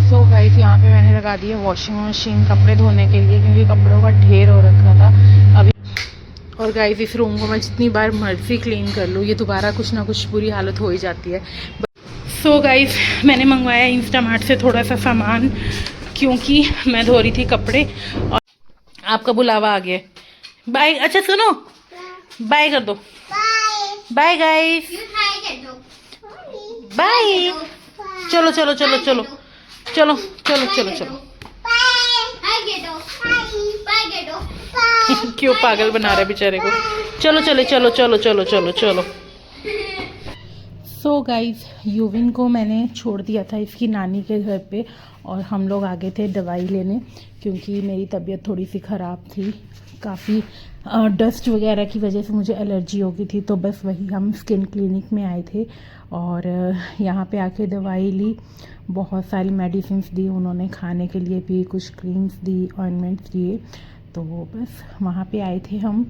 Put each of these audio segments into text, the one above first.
तो गाइस यहाँ पे मैंने लगा दी है वॉशिंग मशीन कपड़े धोने के लिए, क्योंकि कपड़ों का ढेर हो रखा था अभी। और गाइस इस रूम को मैं जितनी बार मर्जी क्लीन कर लूँ, ये दोबारा कुछ ना कुछ बुरी हालत हो ही जाती है। सो गाइस मैंने मंगवाया इंस्टामार्ट से थोड़ा सा सामान, क्योंकि मैं धो रही थी कपड़े और आपका बुलावा आ गया। बाय, अच्छा सुनो, बाय कर दो। Bye guys, bye. चलो चलो चलो चलो चलो चलो चलो चलो। क्यों पागल बना रहे बेचारे को। चलो चलो चलो चलो चलो चलो चलो। सो गाइज यूविन को मैंने छोड़ दिया था इसकी नानी के घर पे, और हम लोग आ गए थे दवाई लेने, क्योंकि मेरी तबीयत थोड़ी सी ख़राब थी। काफ़ी डस्ट वगैरह की वजह से मुझे एलर्जी हो गई थी। तो बस वही हम स्किन क्लिनिक में आए थे और यहाँ पे आके दवाई ली। बहुत सारी मेडिसिन्स दी उन्होंने, खाने के लिए भी कुछ क्रीम्स दी, ऑइंटमेंट्स दिए। तो बस वहाँ पे आए थे हम।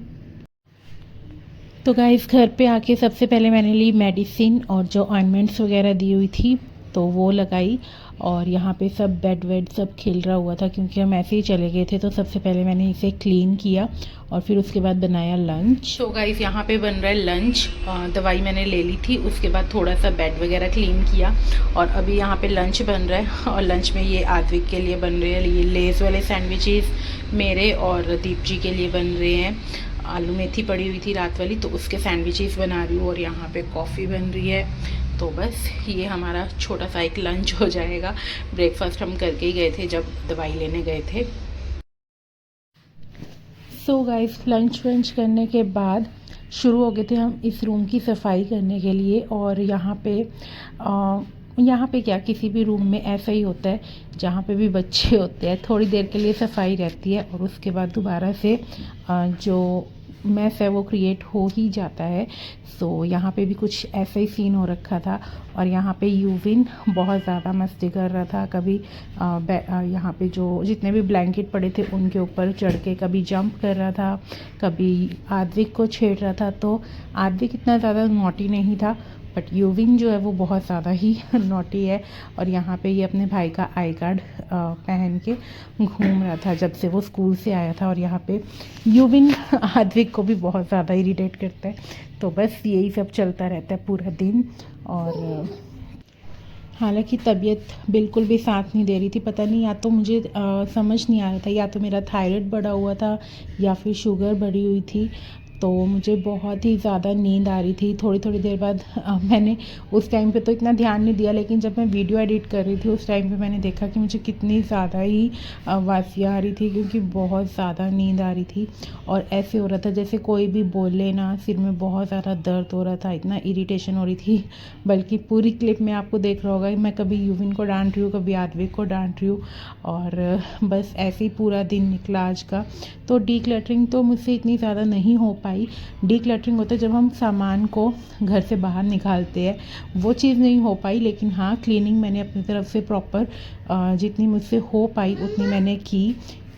तो गाइस घर पे आके सबसे पहले मैंने ली मेडिसिन, और जो ऑइंटमेंट्स वगैरह दी हुई थी तो वो लगाई। और यहाँ पे सब बेड वेड सब खिल रहा हुआ था, क्योंकि हम ऐसे ही चले गए थे। तो सबसे पहले मैंने इसे क्लीन किया और फिर उसके बाद बनाया लंच। तो गाइस यहाँ पे बन रहा है लंच। दवाई मैंने ले ली थी, उसके बाद थोड़ा सा बेड वगैरह क्लीन किया और अभी यहाँ पे लंच बन रहा है। और लंच में ये आद्विक के लिए बन रहे हैं ये लेस वाले सैंडविचेस, मेरे और दीप जी के लिए बन रहे हैं आलू मेथी पड़ी हुई थी रात वाली, तो उसके सैंडविचेस बना रही हूँ। और यहाँ पे कॉफ़ी बन रही है। तो बस ये हमारा छोटा सा एक लंच हो जाएगा। ब्रेकफास्ट हम करके ही गए थे जब दवाई लेने गए थे। सो गाइस लंच वंच करने के बाद शुरू हो गए थे हम इस रूम की सफाई करने के लिए। और यहाँ पे क्या, किसी भी रूम में ऐसा ही होता है, जहाँ पे भी बच्चे होते हैं थोड़ी देर के लिए सफाई रहती है और उसके बाद दोबारा से जो मैस है वो क्रिएट हो ही जाता है। सो यहाँ पे भी कुछ ऐसा ही सीन हो रखा था। और यहाँ पे यूविन बहुत ज़्यादा मस्ती कर रहा था। कभी यहाँ पे जो जितने भी ब्लैंकेट पड़े थे उनके ऊपर चढ़ के कभी जंप कर रहा था, कभी आद्विक को छेड़ रहा था। तो आद्विक इतना ज़्यादा नॉटी नहीं था, बट यूविन जो है वो बहुत ज़्यादा ही नॉटी है। और यहाँ पे ये अपने भाई का आई कार्ड पहन के घूम रहा था जब से वो स्कूल से आया था। और यहाँ पे यूविन आद्विक को भी बहुत ज़्यादा इरिटेट करता है। तो बस यही सब चलता रहता है पूरा दिन। और हालांकि तबीयत बिल्कुल भी साथ नहीं दे रही थी। पता नहीं, या तो मुझे समझ नहीं आ रहा था, या तो मेरा थायराइड बढ़ा हुआ था या फिर शुगर बढ़ी हुई थी। तो मुझे बहुत ही ज़्यादा नींद आ रही थी। थोड़ी थोड़ी देर बाद मैंने उस टाइम पे तो इतना ध्यान नहीं दिया, लेकिन जब मैं वीडियो एडिट कर रही थी उस टाइम पे मैंने देखा कि मुझे कितनी ज़्यादा ही वासियाँ आ रही थी, क्योंकि बहुत ज़्यादा नींद आ रही थी। और ऐसे हो रहा था जैसे कोई भी बोले ना, सिर में बहुत ज़्यादा दर्द हो रहा था, इतना इरिटेशन हो रही थी। बल्कि पूरी क्लिप में आपको देख रहा होगा, मैं कभी यूविन को डांट रही हूँ, कभी आद्विक को डांट रही हूँ। और बस ऐसे ही पूरा दिन निकला आज का। तो डीक्लटरिंग तो मुझसे इतनी ज़्यादा नहीं हो पाई। डीक्लटरिंग होता है जब हम सामान को घर से बाहर निकालते हैं, वो चीज़ नहीं हो पाई। लेकिन हाँ, क्लीनिंग मैंने अपनी तरफ से प्रॉपर जितनी मुझसे हो पाई उतनी मैंने की,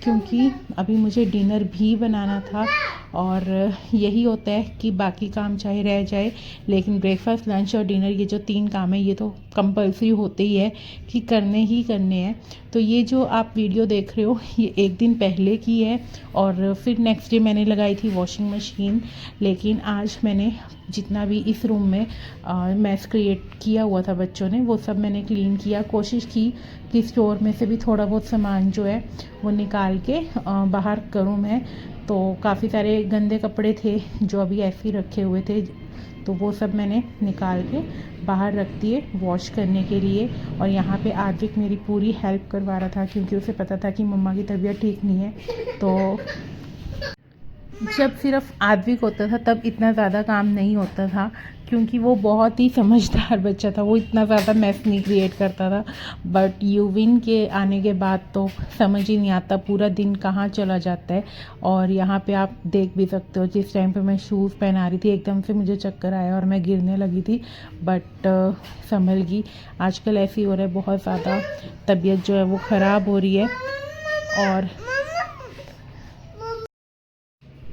क्योंकि अभी मुझे डिनर भी बनाना था। और यही होता है कि बाकी काम चाहे रह जाए, लेकिन ब्रेकफास्ट, लंच और डिनर, ये जो 3 काम है ये तो कंपल्सरी होते ही है कि करने ही करने हैं। तो ये जो आप वीडियो देख रहे हो ये एक दिन पहले की है, और फिर नेक्स्ट डे मैंने लगाई थी वॉशिंग मशीन। लेकिन आज मैंने जितना भी इस रूम में मैस क्रिएट किया हुआ था बच्चों ने, वो सब मैंने क्लीन किया। कोशिश की कि स्टोर में से भी थोड़ा बहुत सामान जो है वो निकाल के बाहर करूँ मैं। तो काफ़ी सारे गंदे कपड़े थे जो अभी ऐसे ही रखे हुए थे, तो वो सब मैंने निकाल के बाहर रख दिए वॉश करने के लिए। और यहाँ पे आद्विक मेरी पूरी हेल्प करवा रहा था, क्योंकि उसे पता था कि मम्मा की तबीयत ठीक नहीं है। तो जब सिर्फ आद्विक होता था तब इतना ज़्यादा काम नहीं होता था, क्योंकि वो बहुत ही समझदार बच्चा था, वो इतना ज़्यादा मैस नहीं क्रिएट करता था। बट यूविन के आने के बाद तो समझ ही नहीं आता पूरा दिन कहाँ चला जाता है। और यहाँ पे आप देख भी सकते हो, जिस टाइम पे मैं शूज़ पहना रही थी एकदम से मुझे चक्कर आया और मैं गिरने लगी थी, बट संभल गई। आजकल ऐसी हो रहा है, बहुत ज़्यादा तबीयत जो है वो ख़राब हो रही है। और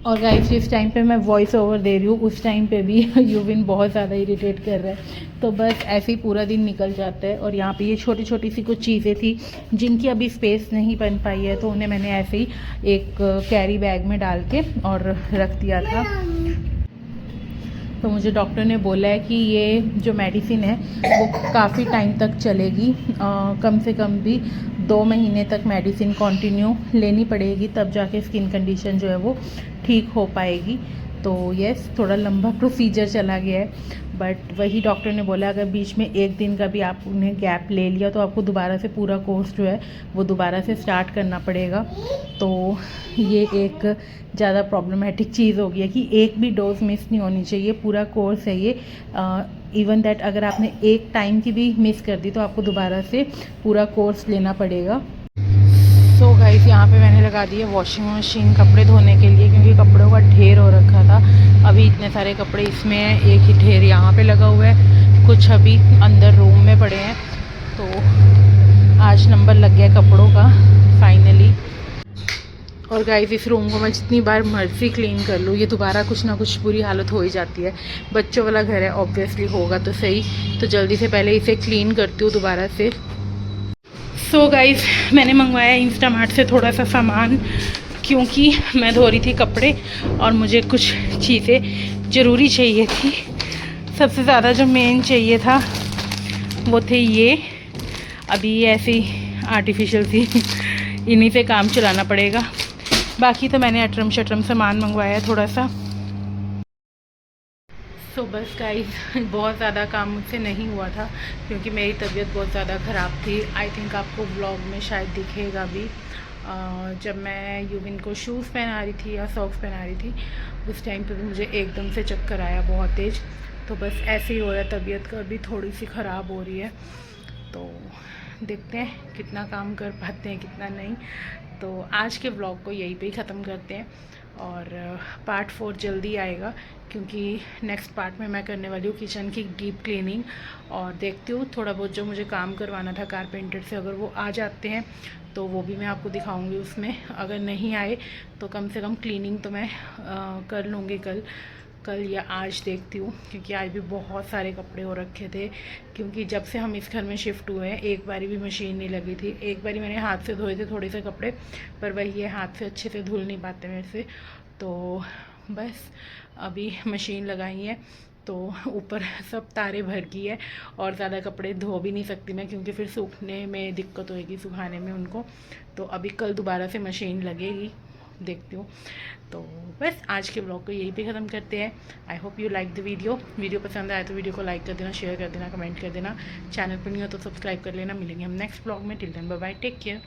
और गाइस जिस टाइम पे मैं वॉइस ओवर दे रही हूँ उस टाइम पे भी यूविन बहुत ज़्यादा इरिटेट कर रहा है, तो बस ऐसे ही पूरा दिन निकल जाता है। और यहाँ पे ये छोटी छोटी सी कुछ चीज़ें थी जिनकी अभी स्पेस नहीं बन पाई है, तो उन्हें मैंने ऐसे ही एक कैरी बैग में डाल के और रख दिया था। तो मुझे डॉक्टर ने बोला है कि ये जो मेडिसिन है वो काफ़ी टाइम तक चलेगी, कम से कम भी 2 महीने तक मेडिसिन कंटिन्यू लेनी पड़ेगी, तब जाके स्किन कंडीशन जो है वो ठीक हो पाएगी। तो यस, थोड़ा लंबा प्रोसीजर चला गया है, बट वही डॉक्टर ने बोला अगर बीच में एक दिन का भी आपने गैप ले लिया तो आपको दोबारा से पूरा कोर्स जो है वो दोबारा से स्टार्ट करना पड़ेगा। तो ये एक ज़्यादा प्रॉब्लमेटिक चीज़ हो गई है कि एक भी डोज मिस नहीं होनी चाहिए, पूरा कोर्स है ये। इवन दैट अगर आपने एक टाइम की भी मिस कर दी तो आपको दोबारा से पूरा कोर्स लेना पड़ेगा। सो गाइस यहाँ पे मैंने लगा दी है वॉशिंग मशीन कपड़े धोने के लिए, क्योंकि कपड़ों का ढेर हो रखा था। अभी इतने सारे कपड़े इसमें हैं, एक ही ढेर यहाँ पे लगा हुआ है, कुछ अभी अंदर रूम में पड़े हैं। तो आज नंबर लग गया कपड़ों का फाइनली। और गाइस इस रूम को मैं जितनी बार मर्जी क्लीन कर लूँ ये दोबारा कुछ ना कुछ बुरी हालत हो ही जाती है। बच्चों वाला घर है, ऑब्वियसली होगा तो सही, तो जल्दी से पहले इसे क्लीन करती हूँ दोबारा से। सो गाइस मैंने मंगवाया इंस्टामार्ट से थोड़ा सा सामान, क्योंकि मैं धो रही थी कपड़े और मुझे कुछ चीज़ें ज़रूरी चाहिए थी। सबसे ज़्यादा जो मेन चाहिए था वो थे ये, अभी ऐसी आर्टिफिशियल सी इन्हीं से काम चलाना पड़ेगा। बाकी तो मैंने अटरम शटरम सामान मंगवाया है थोड़ा सा। सो बस गाइस बहुत ज़्यादा काम मुझसे नहीं हुआ था क्योंकि मेरी तबीयत बहुत ज़्यादा ख़राब थी। आई थिंक आपको व्लॉग में शायद दिखेगा भी, जब मैं यूविन को शूज़ पहना रही थी या सॉक्स पहना रही थी उस टाइम पे भी मुझे एकदम से चक्कर आया बहुत तेज़। तो बस ऐसे ही हो रहा है, तबीयत का भी थोड़ी सी ख़राब हो रही है। तो देखते हैं कितना काम कर पाते हैं कितना नहीं। तो आज के व्लॉग को यहीं पे ही ख़त्म करते हैं और पार्ट 4 जल्दी आएगा, क्योंकि नेक्स्ट पार्ट में मैं करने वाली हूँ किचन की डीप क्लीनिंग। और देखती हूँ थोड़ा बहुत जो मुझे काम करवाना था कारपेंटर से, अगर वो आ जाते हैं तो वो भी मैं आपको दिखाऊंगी उसमें। अगर नहीं आए तो कम से कम क्लीनिंग तो मैं कर लूँगी कल या आज, देखती हूँ। क्योंकि आज भी बहुत सारे कपड़े हो रखे थे, क्योंकि जब से हम इस घर में शिफ्ट हुए हैं एक बारी भी मशीन नहीं लगी थी। एक बारी मैंने हाथ से धोए थे थोड़े से कपड़े, पर वही है हाथ से अच्छे से धुल नहीं पाते मेरे से। तो बस अभी मशीन लगाई है तो ऊपर सब तारे भर गई है और ज़्यादा कपड़े धो भी नहीं सकती मैं, क्योंकि फिर सूखने में दिक्कत होएगी, सुखाने में उनको। तो अभी कल दोबारा से मशीन लगेगी, देखती हूँ। तो बस आज के ब्लॉग को यहीं पे ख़त्म करते हैं। I hope you like the video पसंद आए तो वीडियो को लाइक कर देना, शेयर कर देना, कमेंट कर देना। चैनल पर नहीं हो तो सब्सक्राइब कर लेना। मिलेंगे हम नेक्स्ट ब्लॉग में। Till then bye bye, take care.